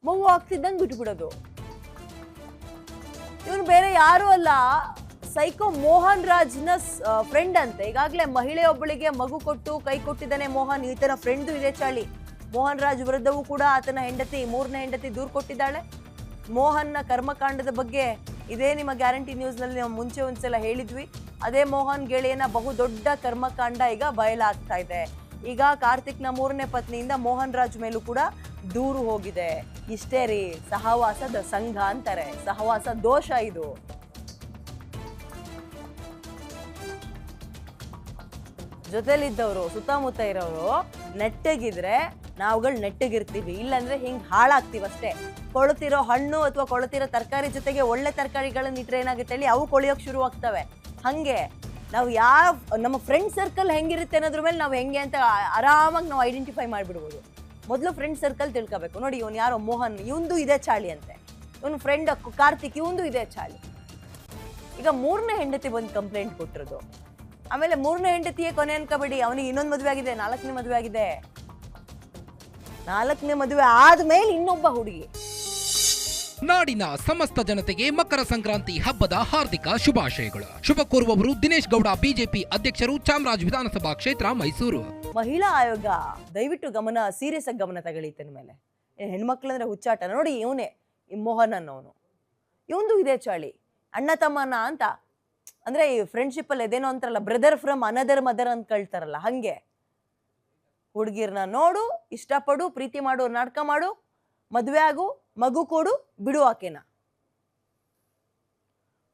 ಮಗು ಆಗ್ತಿದ್ದಂಗೆ ಬಿಟ್ಬಿಡೋದು. ಇವನು ಬೇರೆ ಯಾರು ಅಲ್ಲ, ಸೈಕೋ ಮೋಹನ್ ರಾಜ್ನ ಫ್ರೆಂಡ್ ಅಂತೆ. ಈಗಾಗಲೇ ಮಹಿಳೆಯೊಬ್ಬಳಿಗೆ ಮಗು ಕೊಟ್ಟು ಕೈ ಕೊಟ್ಟಿದ್ದಾನೆ ಮೋಹನ್. ಈತನ ಫ್ರೆಂಡು ಇದೇ ಚಾಳಿ. ಮೋಹನ್ ರಾಜ್ ವಿರುದ್ಧವೂ ಕೂಡ ಆತನ ಹೆಂಡತಿ, ಮೂರನೇ ಹೆಂಡತಿ ದೂರು ಕೊಟ್ಟಿದ್ದಾಳೆ. ಮೋಹನ್ನ ಕರ್ಮಕಾಂಡದ ಬಗ್ಗೆ ಇದೇ ನಿಮ್ಮ ಗ್ಯಾರಂಟಿ ನ್ಯೂಸ್ನಲ್ಲಿ ನಾವು ಮುಂಚೆ ಒಂದ್ಸಲ ಹೇಳಿದ್ವಿ. ಅದೇ ಮೋಹನ್ ಗೆಳೆಯನ ಬಹುದೊಡ್ಡ ಕರ್ಮಕಾಂಡ ಈಗ ಬಯಲಾಗ್ತಾ ಇದೆ. ಈಗ ಕಾರ್ತಿಕ್ನ ಮೂರನೇ ಪತ್ನಿಯಿಂದ ಮೋಹನ್ ರಾಜ್ ಮೇಲೂ ಕೂಡ ದೂರು ಹೋಗಿದೆ. ಇಷ್ಟೇ ರೀ, ಸಹವಾಸದ ಸಂಘ ಅಂತಾರೆ, ಸಹವಾಸ ದೋಷ ಇದು. ಜೊತೆಲಿದ್ದವರು, ಸುತ್ತಮುತ್ತ ಇರೋರು ನೆಟ್ಟಗಿದ್ರೆ ನಾವುಗಳು ನೆಟ್ಟಗಿರ್ತೀವಿ, ಇಲ್ಲಾಂದ್ರೆ ಹಿಂಗ್ ಹಾಳಾಗ್ತೀವಿ ಅಷ್ಟೇ. ಕೊಳತಿರೋ ಹಣ್ಣು ಅಥವಾ ಕೊಳತಿರೋ ತರಕಾರಿ ಜೊತೆಗೆ ಒಳ್ಳೆ ತರಕಾರಿಗಳನ್ನ ಇಟ್ರೆ ಏನಾಗುತ್ತೆ ಹೇಳಿ, ಅವು ಕೊಳೆಯೋಕೆ ಶುರು ಆಗ್ತವೆ. ಹಂಗೆ ನಾವು ನಮ್ಮ ಫ್ರೆಂಡ್ ಸರ್ಕಲ್ ಹೆಂಗಿರುತ್ತೆ ಅನ್ನೋದ್ರ ಮೇಲೆ ನಾವು ಹೆಂಗೆ ಅಂತ ಆರಾಮಾಗಿ ನಾವು ಐಡೆಂಟಿಫೈ ಮಾಡಿಬಿಡ್ಬೋದು. ಮೊದಲು ಫ್ರೆಂಡ್ ಸರ್ಕಲ್ ತಿಳ್ಕೋಬೇಕು. ನೋಡಿ, ಇವನು ಯಾರೋ ಮೋಹನ್, ಇವಂದು ಇದೇ ಚಾಳಿ ಅಂತೆ. ಇವನು ಫ್ರೆಂಡ್ ಕಾರ್ತಿಕ್, ಇವಂದು ಇದೇ ಚಾಳಿ. ಈಗ ಮೂರನೇ ಹೆಂಡತಿ ಬಂದು ಕಂಪ್ಲೇಂಟ್ ಕೊಟ್ಟಿರೋದು. ಆಮೇಲೆ ಮೂರನೇ ಹೆಂಡತಿಯೇ ಕೊನೆ ಅನ್ಕೋಬೇಡಿ, ಅವನಿಗೆ ಇನ್ನೊಂದು ಮದುವೆ ಆಗಿದೆ, 4ನೇ ಮದುವೆ ಆಗಿದೆ. 4ನೇ ಮದುವೆ ಆದ್ಮೇಲೆ ಇನ್ನೊಬ್ಬ ಹುಡುಗಿ. ನಾಡಿನ ಸಮಸ್ತ ಜನತೆಗೆ ಮಕರ ಸಂಕ್ರಾಂತಿ ಹಬ್ಬದ ಹಾರ್ದಿಕ ಶುಭಾಶಯಗಳು. ಶುಭ ಕೋರುವವರು ದಿನೇಶ್ ಗೌಡ, ಬಿಜೆಪಿ ಅಧ್ಯಕ್ಷರು, ಚಾಮರಾಜ ವಿಧಾನಸಭಾ ಕ್ಷೇತ್ರ, ಮೈಸೂರು. ಮಹಿಳಾ ಆಯೋಗ ದಯವಿಟ್ಟು ಸೀರಿಯಸ್ ಆಗಿ ಗಮನ ತಗೊಳ್ಳಿತನ ಮೇಲೆ. ಹೆಣ್ಮಕ್ಳಂದ್ರೆ ಹುಚ್ಚಾಟ. ನೋಡಿ, ಇವನೇ ಈ ಮೋಹನ್ ಅನ್ನೋನು, ಇವಂದು ಇದೇ ಚಾಳಿ. ಅಣ್ಣ ತಮ್ಮನ ಅಂತ ಅಂದ್ರೆ ಈ ಫ್ರೆಂಡ್ಶಿಪ್ ಅಲ್ಲಿ ಇದೇನೋ ಅಂತಾರಲ್ಲ, ಬ್ರದರ್ ಫ್ರಮ್ ಅನದರ್ ಮದರ್ ಅಂತ ಕಳ್ತಾರಲ್ಲ, ಹಂಗೆ. ಹುಡುಗಿರ್ನ ನೋಡು, ಇಷ್ಟಪಡು, ಪ್ರೀತಿ ಮಾಡು, ನಾಟಕ ಮಾಡು, ಮದುವೆ ಆಗು, ಮಗು ಕೊಡು, ಬಿಡು ಆಕೆನ.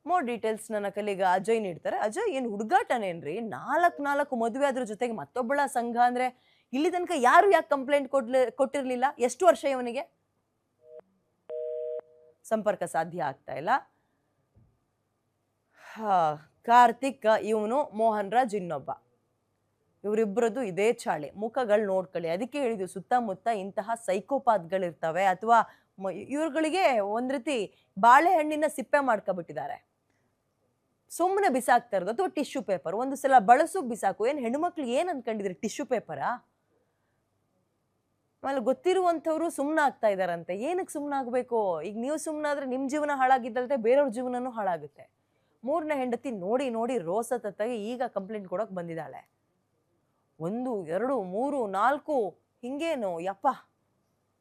ಮೋರ್ ಡೀಟೇಲ್ಸ್ ನನ್ನ ಕಲೀಗ ಅಜಯ್ ನೀಡ್ತಾರೆ. ಅಜಯ್, ಏನು ಹುಡುಗಾಟನೇನ್ರಿ? 4 ಮದುವೆ ಅದ್ರ ಜೊತೆಗೆ ಮತ್ತೊಬ್ಬಳ ಸಂಘ ಅಂದ್ರೆ ಇಲ್ಲಿ ತನಕ ಯಾರು ಯಾಕೆ ಕಂಪ್ಲೇಂಟ್ ಕೊಟ್ಟಿರ್ಲಿಲ್ಲ? ಎಷ್ಟು ವರ್ಷ ಇವನಿಗೆ? ಸಂಪರ್ಕ ಸಾಧ್ಯ ಆಗ್ತಾ ಇಲ್ಲ. ಕಾರ್ತಿಕ್ ಇವನು, ಮೋಹನ್ ರಾಜ್ ಇನ್ನೊಬ್ಬ. ಇವರಿಬ್ಬರದ್ದು ಇದೇ ಚಾಳಿ. ಮುಖಗಳು ನೋಡ್ಕೊಳ್ಳಿ. ಅದಕ್ಕೆ ಹೇಳಿದ್ವಿ, ಸುತ್ತಮುತ್ತ ಇಂತಹ ಸೈಕೋಪಾತ್ಗಳಿರ್ತವೆ, ಅಥವಾ ಇವ್ರುಗಳಿಗೆ ಒಂದ್ ರೀತಿ ಬಾಳೆಹಣ್ಣಿನ ಸಿಪ್ಪೆ ಮಾಡ್ಕೊಬಿಟ್ಟಿದ್ದಾರೆ. ಸುಮ್ಮನೆ ಬಿಸಾಕ್ತಾ ಇರೋದು, ಅಥವಾ ಟಿಶ್ಯೂ ಪೇಪರ್. ಒಂದು ಸಲ ಬಳಸು, ಬಿಸಾಕು. ಏನ್ ಹೆಣ್ಮಕ್ಳು ಏನ್ ಅನ್ಕೊಂಡಿದ್ರಿ? ಟಿಶ್ಯೂ ಪೇಪರಾ? ಆಮೇಲೆ ಗೊತ್ತಿರುವಂಥವ್ರು ಸುಮ್ಮನಾಗ್ತಾ ಇದಾರಂತೆ. ಏನಕ್ಕೆ ಸುಮ್ಮನಾಗಬೇಕು? ಈಗ ನೀವು ಸುಮ್ಮನಾದ್ರೆ ನಿಮ್ಮ ಜೀವನ ಹಾಳಾಗಿದ್ದಲ್ದೆ ಬೇರೆಯವ್ರ ಜೀವನನೂ ಹಾಳಾಗುತ್ತೆ. ಮೂರನೇ ಹೆಂಡತಿ ನೋಡಿ ನೋಡಿ ರೋಸ ತತ್ತಾಗಿ ಈಗ ಕಂಪ್ಲೇಂಟ್ ಕೊಡೋಕೆ ಬಂದಿದ್ದಾಳೆ. 1, 2, 3, 4 ಹಿಂಗೇನು ಯಪ್ಪ.